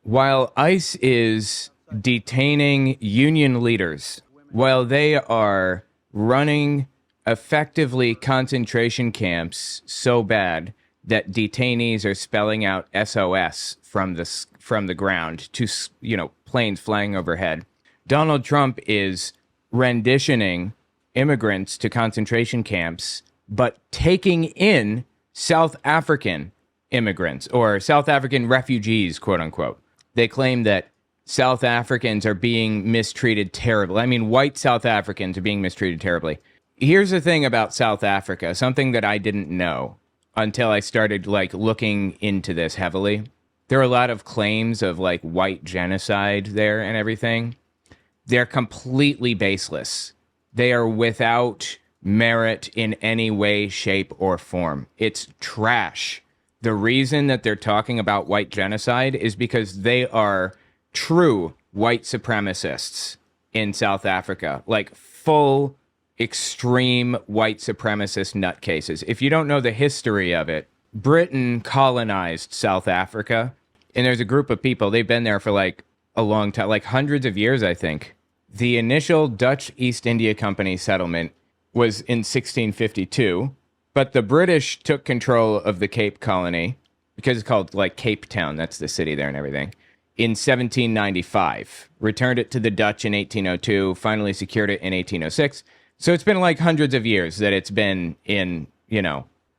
While ICE is detaining union leaders, while they are running effectively concentration camps so bad that detainees are spelling out SOS from the ground to planes flying overhead, Donald Trump is renditioning immigrants to concentration camps, but taking in South African immigrants or South African refugees, quote unquote. They claim that South Africans are being mistreated terribly. I mean, white South Africans are being mistreated terribly. Here's the thing about South Africa, something that I didn't know until I started looking into this heavily. There are a lot of claims of white genocide there and everything. They're completely baseless. They are without merit in any way, shape, or form. It's trash. The reason that they're talking about white genocide is because they are true white supremacists in South Africa, full extreme white supremacist nutcases. If you don't know the history of it, Britain colonized South Africa, and there's a group of people, they've been there for a long time, hundreds of years, I think. The initial Dutch East India Company settlement was in 1652. But the British took control of the Cape Colony, because it's called Cape Town, that's the city there and everything, in 1795. Returned it to the Dutch in 1802, finally secured it in 1806. So it's been hundreds of years that it's been in,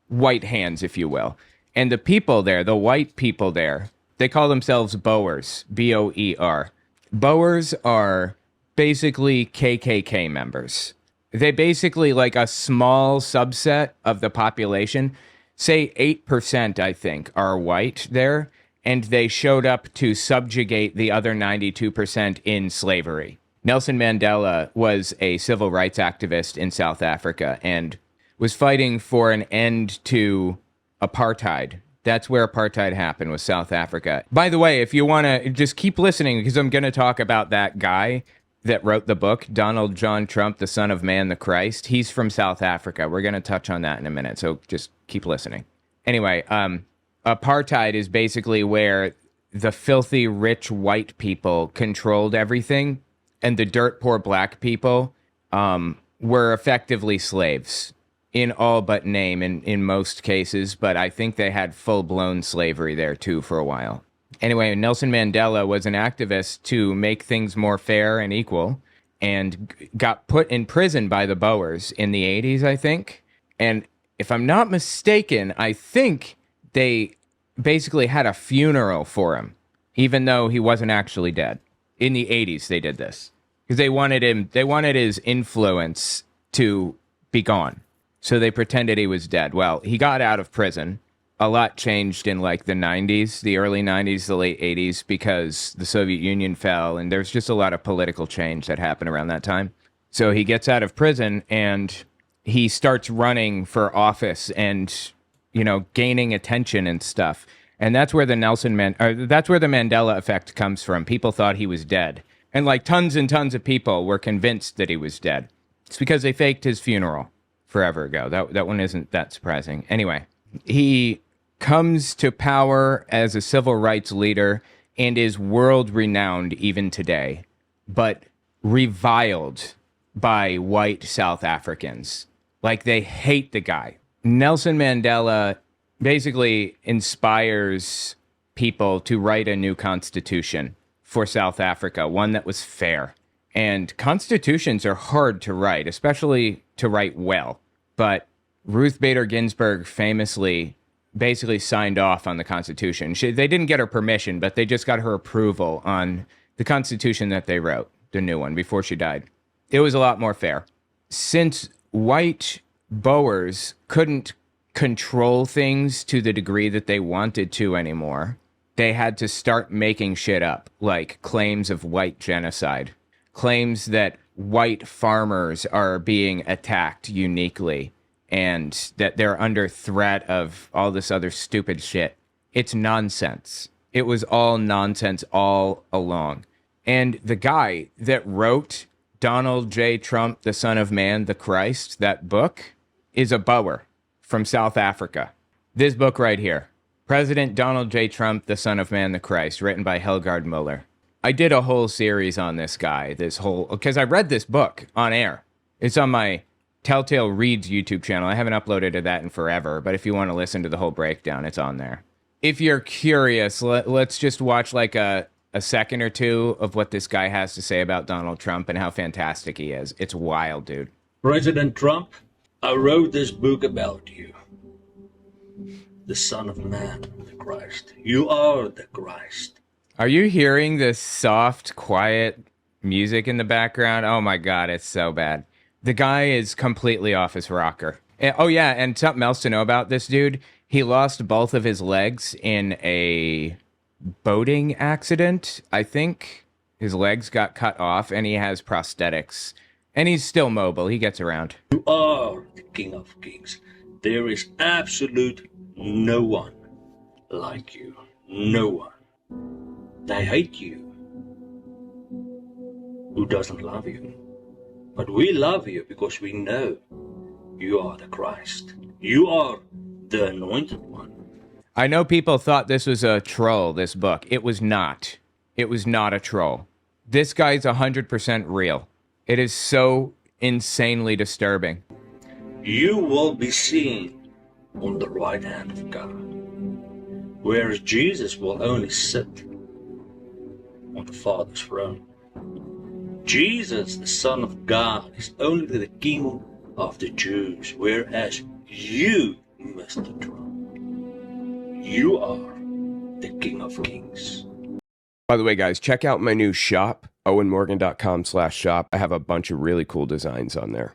white hands, if you will. And the people there, the white people there, they call themselves Boers, B-O-E-R. Boers are basically KKK members. They basically, a small subset of the population, say 8%, I think, are white there, and they showed up to subjugate the other 92% in slavery. Nelson Mandela was a civil rights activist in South Africa and was fighting for an end to apartheid. That's where apartheid happened, was South Africa. By the way, if you want to just keep listening, because I'm going to talk about that guy that wrote the book, Donald John Trump, the Son of Man, the Christ. He's from South Africa. We're going to touch on that in a minute, so just keep listening. Anyway, apartheid is basically where the filthy, rich white people controlled everything, and the dirt poor black people were effectively slaves in all but name in most cases, but I think they had full-blown slavery there too for a while. Anyway, Nelson Mandela was an activist to make things more fair and equal, and got put in prison by the Boers in the 80s, I think. And if I'm not mistaken, I think they basically had a funeral for him, even though he wasn't actually dead. In the 80s, they did this because they wanted his influence to be gone. So they pretended he was dead. Well, he got out of prison. A lot changed in the 90s, the early 90s, the late 80s, because the Soviet Union fell, and there's just a lot of political change that happened around that time. So he gets out of prison and he starts running for office and, gaining attention and stuff. And that's where the that's where the Mandela effect comes from. People thought he was dead. And tons and tons of people were convinced that he was dead. It's because they faked his funeral forever ago. That one isn't that surprising. Anyway, he comes to power as a civil rights leader and is world renowned even today, but reviled by white South Africans. They hate the guy. Nelson Mandela basically inspires people to write a new constitution for South Africa, one that was fair. And constitutions are hard to write, especially to write well. But Ruth Bader Ginsburg famously basically signed off on the Constitution. They didn't get her permission, but they just got her approval on the Constitution that they wrote, the new one, before she died. It was a lot more fair. Since white Boers couldn't control things to the degree that they wanted to anymore, they had to start making shit up, like claims of white genocide, claims that white farmers are being attacked uniquely, and that they're under threat of all this other stupid shit. It's nonsense. It was all nonsense all along. And the guy that wrote Donald J. Trump, the Son of Man, the Christ, that book, is a Boer from South Africa. This book right here. President Donald J. Trump, the Son of Man, the Christ, written by Helgard Muller. I did a whole series on this guy, because I read this book on air. It's on my Telltale Reads YouTube channel. I haven't uploaded to that in forever, but if you want to listen to the whole breakdown, it's on there. If you're curious, let's just watch like a second or two of what this guy has to say about Donald Trump and how fantastic he is. It's wild, dude. President Trump, I wrote this book about you. The Son of Man, the Christ. You are the Christ. Are you hearing this soft, quiet music in the background? Oh my God, it's so bad. The guy is completely off his rocker. Oh yeah, and something else to know about this dude. He lost both of his legs in a boating accident, I think. His legs got cut off and he has prosthetics. And he's still mobile. He gets around. You are the King of Kings. There is absolute no one like you. No one. They hate you. Who doesn't love you? But we love you because we know you are the Christ. You are the anointed one. I know people thought this was a troll, this book. It was not. It was not a troll. This guy's 100% real. It is so insanely disturbing. You will be seen on the right hand of God, whereas Jesus will only sit on the Father's throne. Jesus, the Son of God, is only the King of the Jews, whereas you, Mr. Trump, you are the King of Kings. By the way, guys, check out my new shop, owenmorgan.com/shop. I have a bunch of really cool designs on there.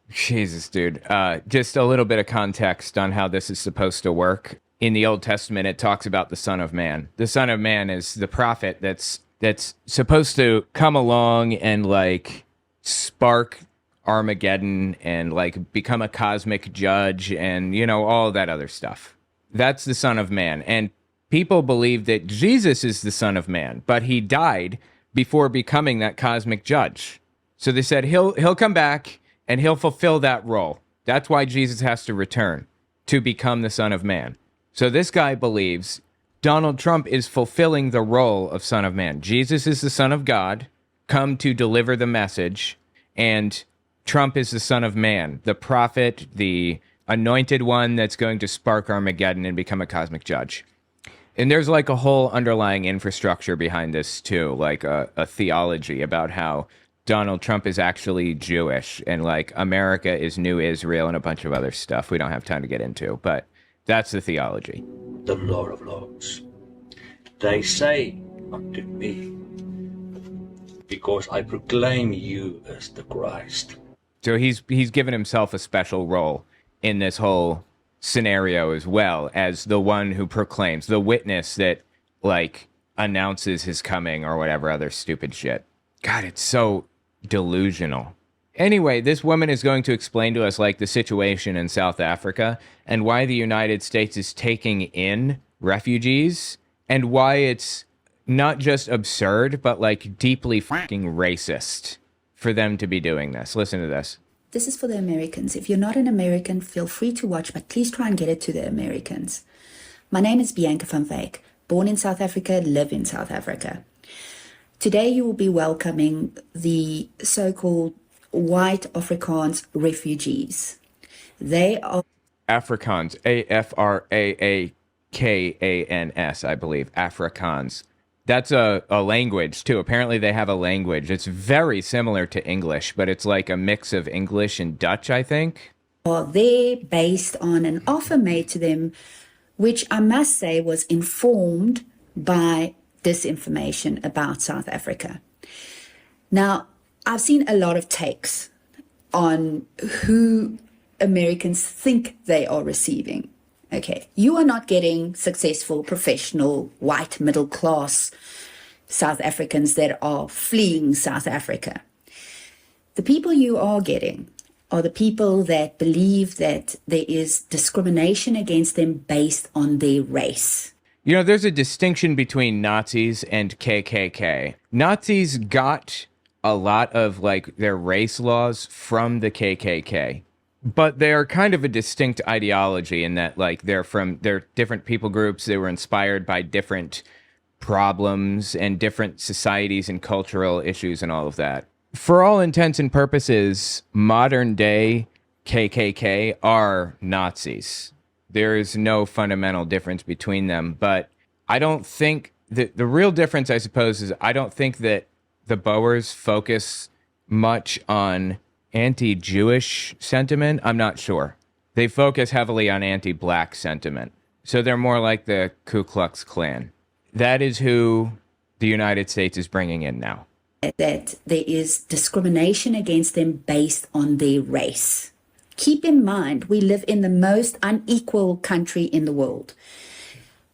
Jesus, dude. Just a little bit of context on how this is supposed to work. In the Old Testament, it talks about the Son of Man. The Son of Man is the prophet that's supposed to come along and like spark Armageddon and like become a cosmic judge and, you know, all that other stuff. That's the Son of Man. And people believe that Jesus is the Son of Man, but he died before becoming that cosmic judge. So they said he'll come back and he'll fulfill that role. That's why Jesus has to return, to become the Son of Man. So this guy believes Donald Trump is fulfilling the role of Son of Man. Jesus is the Son of God, come to deliver the message, and Trump is the Son of Man, the prophet, the anointed one that's going to spark Armageddon and become a cosmic judge. And there's like a whole underlying infrastructure behind this too, like a theology about how Donald Trump is actually Jewish and like America is New Israel and a bunch of other stuff we don't have time to get into, but that's the theology. The Lord of Lords. They say unto me, because I proclaim you as the Christ. So he's given himself a special role in this whole scenario as well as the one who proclaims, the witness that like announces his coming or whatever other stupid shit. God, it's so delusional. Anyway, this woman is going to explain to us like the situation in South Africa and why the United States is taking in refugees and why it's not just absurd, but like deeply fucking racist for them to be doing this. Listen to this. This is for the Americans. If you're not an American, feel free to watch, but please try and get it to the Americans. My name is Bianca van Wyk, born in South Africa, live in South Africa. Today you will be welcoming the so-called white Afrikaans refugees. They are Afrikaans, Afrikaans, I believe, Afrikaans. That's a language, too. Apparently they have a language. It's very similar to English, but it's like a mix of English and Dutch, I think. Are there based on an offer made to them, which I must say was informed by disinformation about South Africa. Now, I've seen a lot of takes on who Americans think they are receiving. Okay, you are not getting successful, professional, white, middle class South Africans that are fleeing South Africa. The people you are getting are the people that believe that there is discrimination against them based on their race. You know, there's a distinction between Nazis and KKK. Nazis got a lot of like their race laws from the KKK. but they are kind of a distinct ideology in that, like, they're different people groups. They were inspired by different problems and different societies and cultural issues and all of that. For all intents and purposes, modern day KKK are Nazis. There is no fundamental difference between them, but I don't think that the real difference, I suppose, is I don't think that the Boers focus much on anti-Jewish sentiment. I'm not sure. They focus heavily on anti-black sentiment. So they're more like the Ku Klux Klan. That is who the United States is bringing in now. That there is discrimination against them based on their race. Keep in mind, we live in the most unequal country in the world.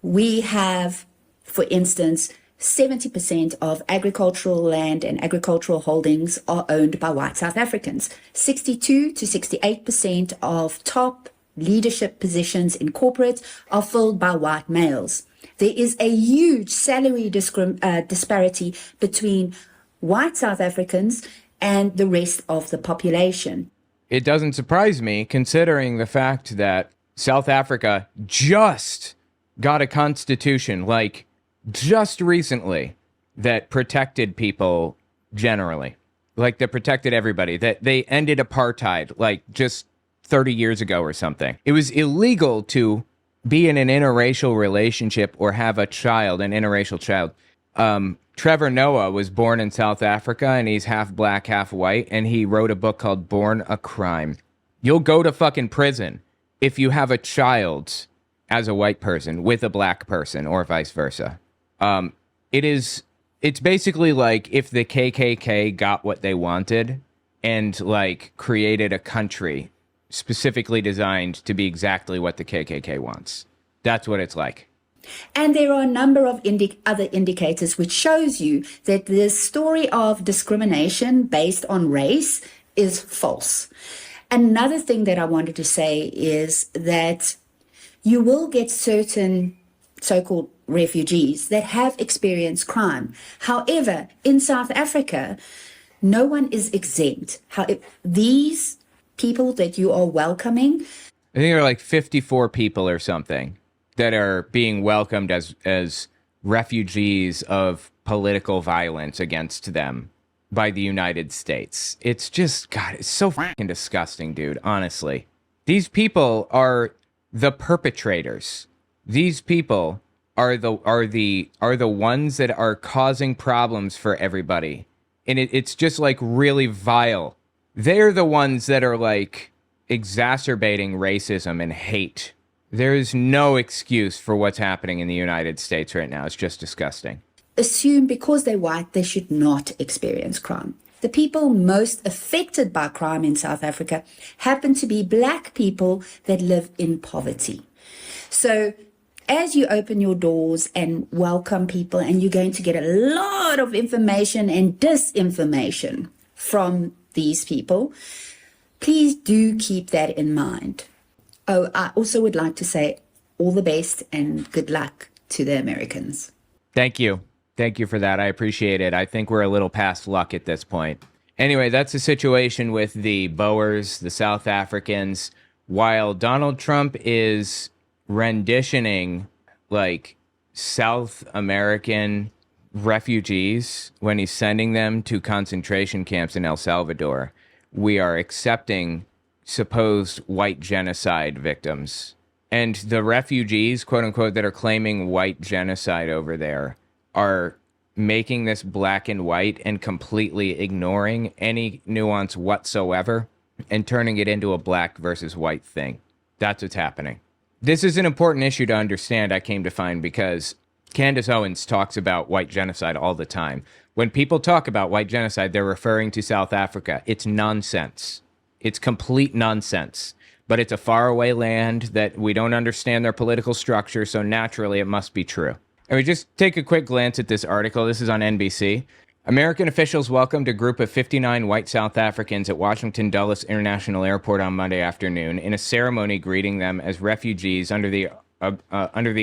We have, for instance, 70% of agricultural land and agricultural holdings are owned by white South Africans. 62 to 68% of top leadership positions in corporate are filled by white males. There is a huge salary disparity between white South Africans and the rest of the population. It doesn't surprise me, considering the fact that South Africa just got a constitution, like, just recently, that protected people generally. Like, that protected everybody. That they ended apartheid, like, just 30 years ago or something. It was illegal to be in an interracial relationship or have a child, an interracial child. Trevor Noah was born in South Africa, and he's half black, half white, and he wrote a book called Born a Crime. You'll go to fucking prison if you have a child as a white person with a black person, or vice versa. It's basically like if the KKK got what they wanted and, like, created a country specifically designed to be exactly what the KKK wants. That's what it's like. And there are a number of other indicators which shows you that this story of discrimination based on race is false. Another thing that I wanted to say is that you will get certain so-called refugees that have experienced crime. However, in South Africa, no one is exempt. These people that you are welcoming, I think there are like 54 people or something that are being welcomed as refugees of political violence against them by the United States. It's just, God, it's so fucking disgusting, dude, honestly. These people are the perpetrators. These people are the ones that are causing problems for everybody. And it's just, like, really vile. They're the ones that are, like, exacerbating racism and hate. There is no excuse for what's happening in the United States right now. It's just disgusting. Assume because they're white, they should not experience crime. The people most affected by crime in South Africa happen to be black people that live in poverty. So as you open your doors and welcome people, and you're going to get a lot of information and disinformation from these people, please do keep that in mind. Oh, I also would like to say all the best and good luck to the Americans. Thank you. Thank you for that. I appreciate it. I think we're a little past luck at this point. Anyway, that's the situation with the Boers, the South Africans. While Donald Trump is renditioning, like, South American refugees when he's sending them to concentration camps in El Salvador, we are accepting supposed white genocide victims. And the refugees, quote unquote, that are claiming white genocide over there are making this black and white and completely ignoring any nuance whatsoever and turning it into a black versus white thing. That's what's happening. This is an important issue to understand, I came to find, because Candace Owens talks about white genocide all the time. When people talk about white genocide, they're referring to South Africa. It's nonsense. It's complete nonsense. But it's a faraway land that we don't understand their political structure, so naturally it must be true. And we just take a quick glance at this article. This is on NBC. American officials welcomed a group of 59 white South Africans at Washington Dulles International Airport on Monday afternoon in a ceremony greeting them as refugees under the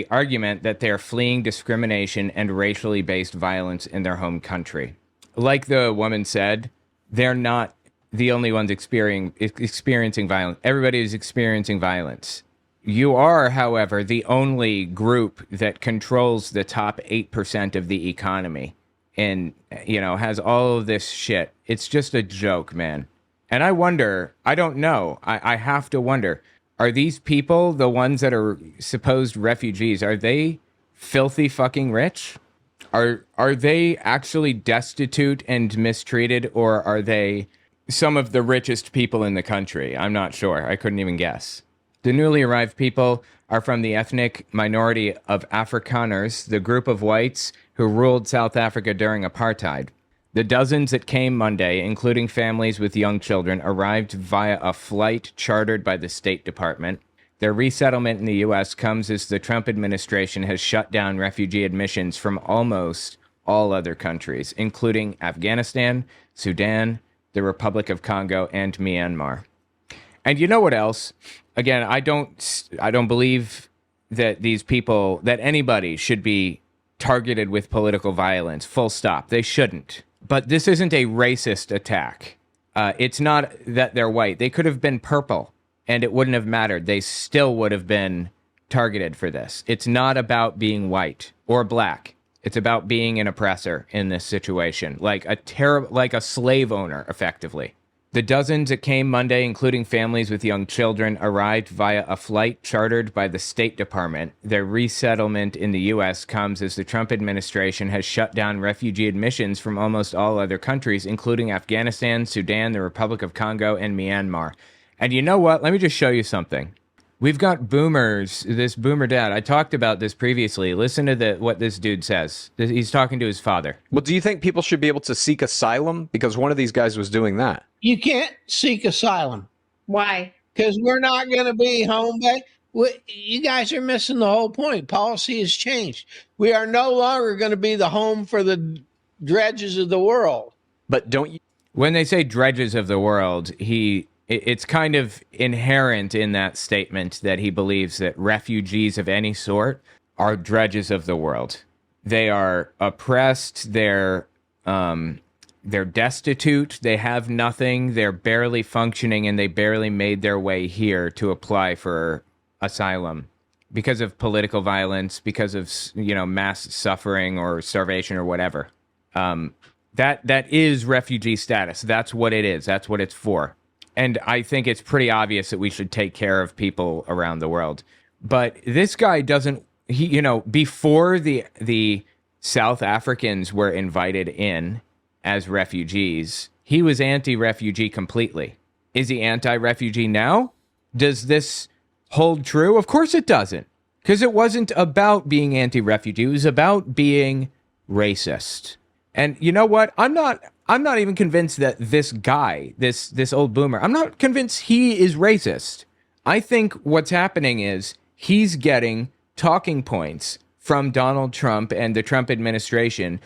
argument that they are fleeing discrimination and racially based violence in their home country. Like the woman said, they're not the only ones experiencing violence. Everybody is experiencing violence. You are, however, the only group that controls the top 8% of the economy and, has all of this shit. It's just a joke, man. And I wonder, I don't know, I have to wonder, are these people, the ones that are supposed refugees, are they filthy fucking rich? Are they actually destitute and mistreated, or are they some of the richest people in the country? I'm not sure. I couldn't even guess. The newly arrived people are from the ethnic minority of Afrikaners, the group of whites who ruled South Africa during apartheid. The dozens that came Monday, including families with young children, arrived via a flight chartered by the State Department. Their resettlement in the U.S. comes as the Trump administration has shut down refugee admissions from almost all other countries, including Afghanistan, Sudan, the Republic of Congo, and Myanmar. And you know what else? Again, I don't believe that these people, that anybody should be targeted with political violence. Full stop. They shouldn't. But this isn't a racist attack. It's not that they're white. They could have been purple, and it wouldn't have mattered. They still would have been targeted for this. It's not about being white or black. It's about being an oppressor in this situation, like a slave owner, effectively. The dozens that came Monday, including families with young children, arrived via a flight chartered by the State Department. Their resettlement in the U.S. comes as the Trump administration has shut down refugee admissions from almost all other countries, including Afghanistan, Sudan, the Republic of Congo, and Myanmar. And you know what? Let me just show you something. We've got boomers, this boomer dad. I talked about this previously. Listen to what this dude says. He's talking to his father. Well, do you think people should be able to seek asylum? Because one of these guys was doing that. You can't seek asylum. Why? Because we're not going to be home. You guys are missing the whole point. Policy has changed. We are no longer going to be the home for the dredges of the world. But don't you? When they say dredges of the world, it's kind of inherent in that statement that he believes that refugees of any sort are dredges of the world. They are oppressed. They're destitute. They have nothing. They're barely functioning, and they barely made their way here to apply for asylum because of political violence, because of mass suffering or starvation or whatever. That is refugee status. That's what it is. That's what it's for. And I think it's pretty obvious that we should take care of people around the world. But this guy doesn't, before the South Africans were invited in as refugees, he was anti-refugee completely. Is he anti-refugee now? Does this hold true? Of course it doesn't. Because it wasn't about being anti-refugee. It was about being racist. And you know what? I'm not even convinced that this guy, this old boomer, I'm not convinced he is racist. I think what's happening is he's getting talking points from Donald Trump and the Trump administration,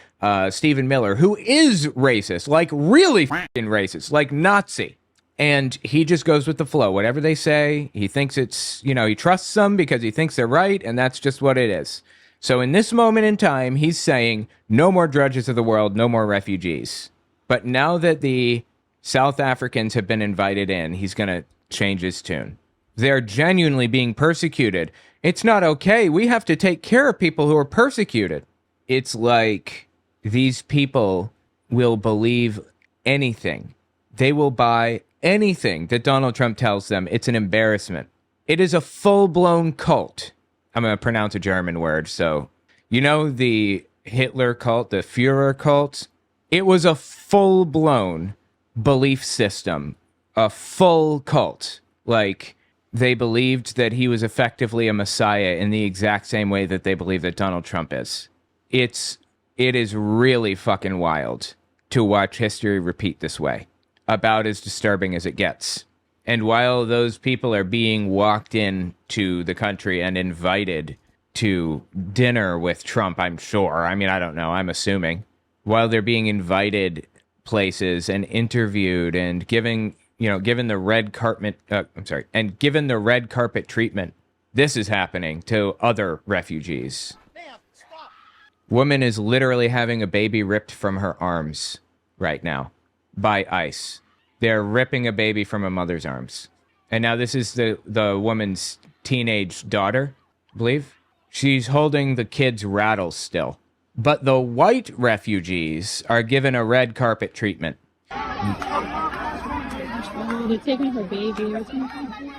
Stephen Miller, who is racist, like really fucking racist, like Nazi. And he just goes with the flow. Whatever they say, he thinks it's, he trusts them because he thinks they're right, and that's just what it is. So in this moment in time, he's saying no more dredges of the world, no more refugees. But now that the South Africans have been invited in, he's going to change his tune. They're genuinely being persecuted. It's not okay. We have to take care of people who are persecuted. It's like these people will believe anything. They will buy anything that Donald Trump tells them. It's an embarrassment. It is a full-blown cult. I'm going to pronounce a German word. So, the Hitler cult, the Führer cult? It was a full-blown belief system, a full cult. Like, they believed that he was effectively a messiah in the exact same way that they believe that Donald Trump is. It is really fucking wild to watch history repeat this way. About as disturbing as it gets. And while those people are being walked into the country and invited to dinner with Trump, I'm sure. I mean, I don't know. I'm assuming. While they're being invited places and interviewed and given the red carpet, given the red carpet treatment, this is happening to other refugees. Woman is literally having a baby ripped from her arms right now by ICE. They're ripping a baby from a mother's arms. And now this is the woman's teenage daughter, I believe. She's holding the kid's rattle still. But the white refugees are given a red carpet treatment. Oh, they're taking her baby or something.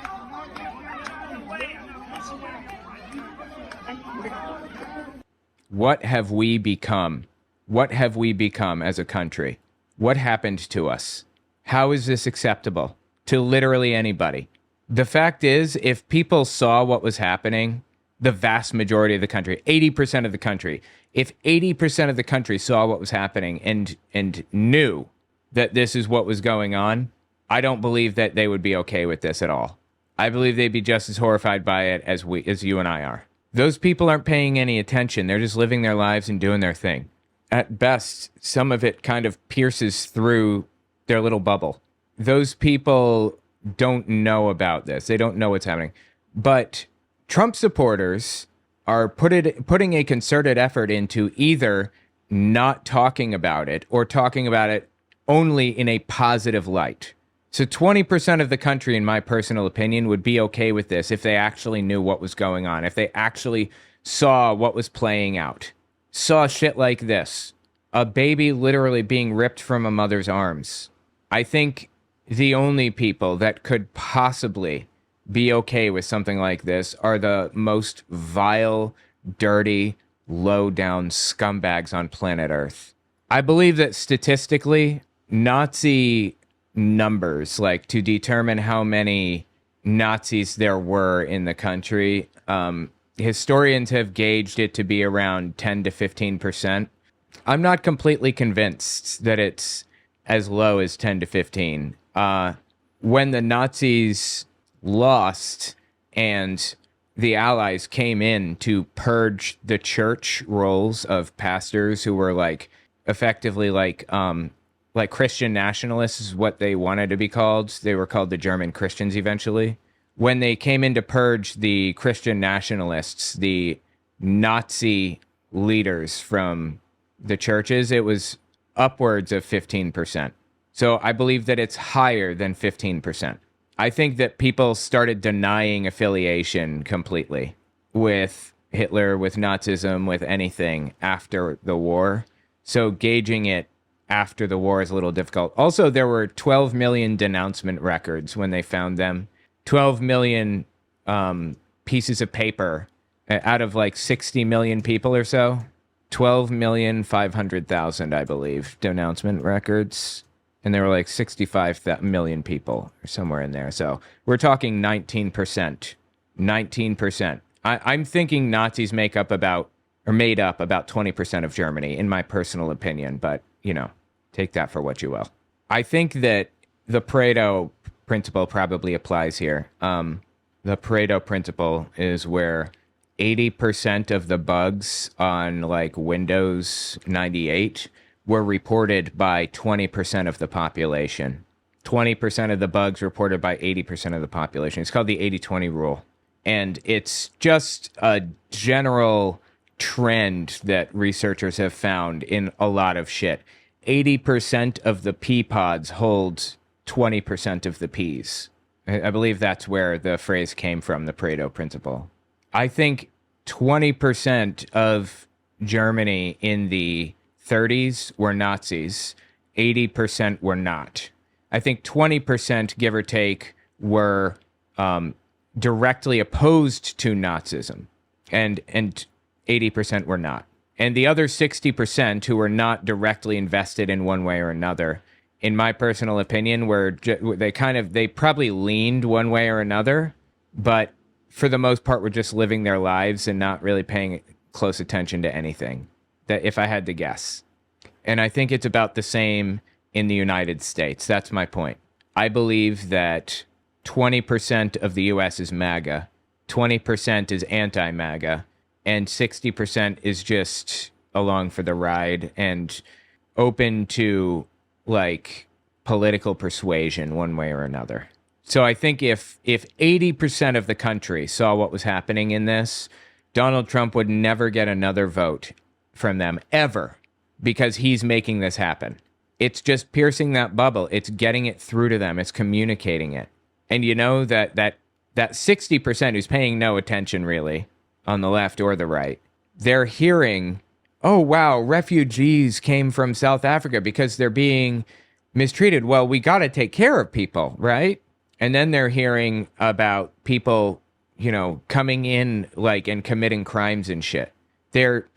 What have we become? What have we become as a country? What happened to us? How is this acceptable to literally anybody? The fact is, if people saw what was happening, the vast majority of the country, 80% of the country, if 80% of the country saw what was happening and knew that this is what was going on, I don't believe that they would be okay with this at all. I believe they'd be just as horrified by it as you and I are. Those people aren't paying any attention. They're just living their lives and doing their thing. At best, some of it kind of pierces through their little bubble. Those people don't know about this. They don't know what's happening. But Trump supporters are putting a concerted effort into either not talking about it or talking about it only in a positive light. So 20% of the country, in my personal opinion, would be okay with this if they actually knew what was going on, if they actually saw what was playing out, saw shit like this, a baby literally being ripped from a mother's arms. I think the only people that could possibly be okay with something like this are the most vile, dirty, low-down scumbags on planet Earth. I believe that statistically, Nazi numbers, like to determine how many Nazis there were in the country, historians have gauged it to be around 10 to 15%. I'm not completely convinced that it's as low as 10 to 15. When the Nazis lost and the Allies came in to purge the church rolls of pastors who were like effectively like Christian nationalists is what they wanted to be called. They were called the German Christians eventually. When they came in to purge the Christian nationalists, the Nazi leaders from the churches, it was upwards of 15%. So I believe that it's higher than 15%. I think that people started denying affiliation completely with Hitler, with Nazism, with anything after the war. So gauging it after the war is a little difficult. Also, there were 12 million denouncement records when they found them. 12 million pieces of paper out of like 60 million people or so. 12,500,000, I believe, denouncement records. And there were like 65 million people or somewhere in there. So we're talking 19%. 19%. I'm thinking Nazis made up about 20% of Germany, in my personal opinion. But, take that for what you will. I think that the Pareto principle probably applies here. The Pareto principle is where 80% of the bugs on like Windows 98 were reported by 20% of the population. 20% of the bugs reported by 80% of the population. It's called the 80-20 rule. And it's just a general trend that researchers have found in a lot of shit. 80% of the pea pods hold 20% of the peas. I believe that's where the phrase came from, the Pareto principle. I think 20% of Germany in the 30s were Nazis, 80% were not. I think 20%, give or take, were directly opposed to Nazism, and 80% were not. And the other 60% who were not directly invested in one way or another, in my personal opinion, they probably leaned one way or another, but for the most part were just living their lives and not really paying close attention to anything, that if I had to guess. And I think it's about the same in the United States. That's my point. I believe that 20% of the U.S. is MAGA, 20% is anti-MAGA, and 60% is just along for the ride and open to, like, political persuasion one way or another. So I think if 80% of the country saw what was happening in this, Donald Trump would never get another vote from them, ever, because he's making this happen. It's just piercing that bubble. It's getting it through to them. It's communicating it. And you know that 60% who's paying no attention really on the left or the right, they're hearing, oh, wow, refugees came from South Africa because they're being mistreated. Well, we got to take care of people, right? And then they're hearing about people, you know, coming in like and committing crimes and shit. They're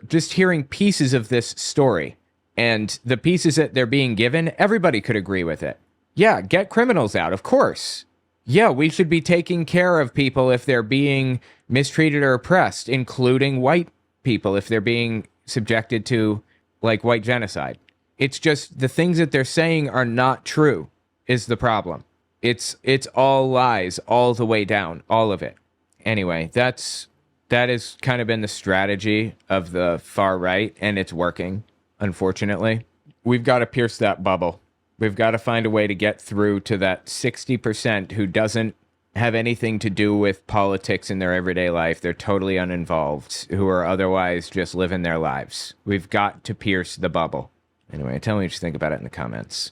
just hearing pieces of this story. And the pieces that they're being given, everybody could agree with it. Yeah, get criminals out, of course. Yeah, we should be taking care of people if they're being mistreated or oppressed, including white people if they're being subjected to like white genocide. It's just the things that they're saying are not true is the problem. It's all lies all the way down, all of it. Anyway, that has kind of been the strategy of the far right, and it's working, unfortunately. We've got to pierce that bubble. We've got to find a way to get through to that 60% who doesn't have anything to do with politics in their everyday life. They're totally uninvolved, who are otherwise just living their lives. We've got to pierce the bubble. Anyway, tell me what you think about it in the comments.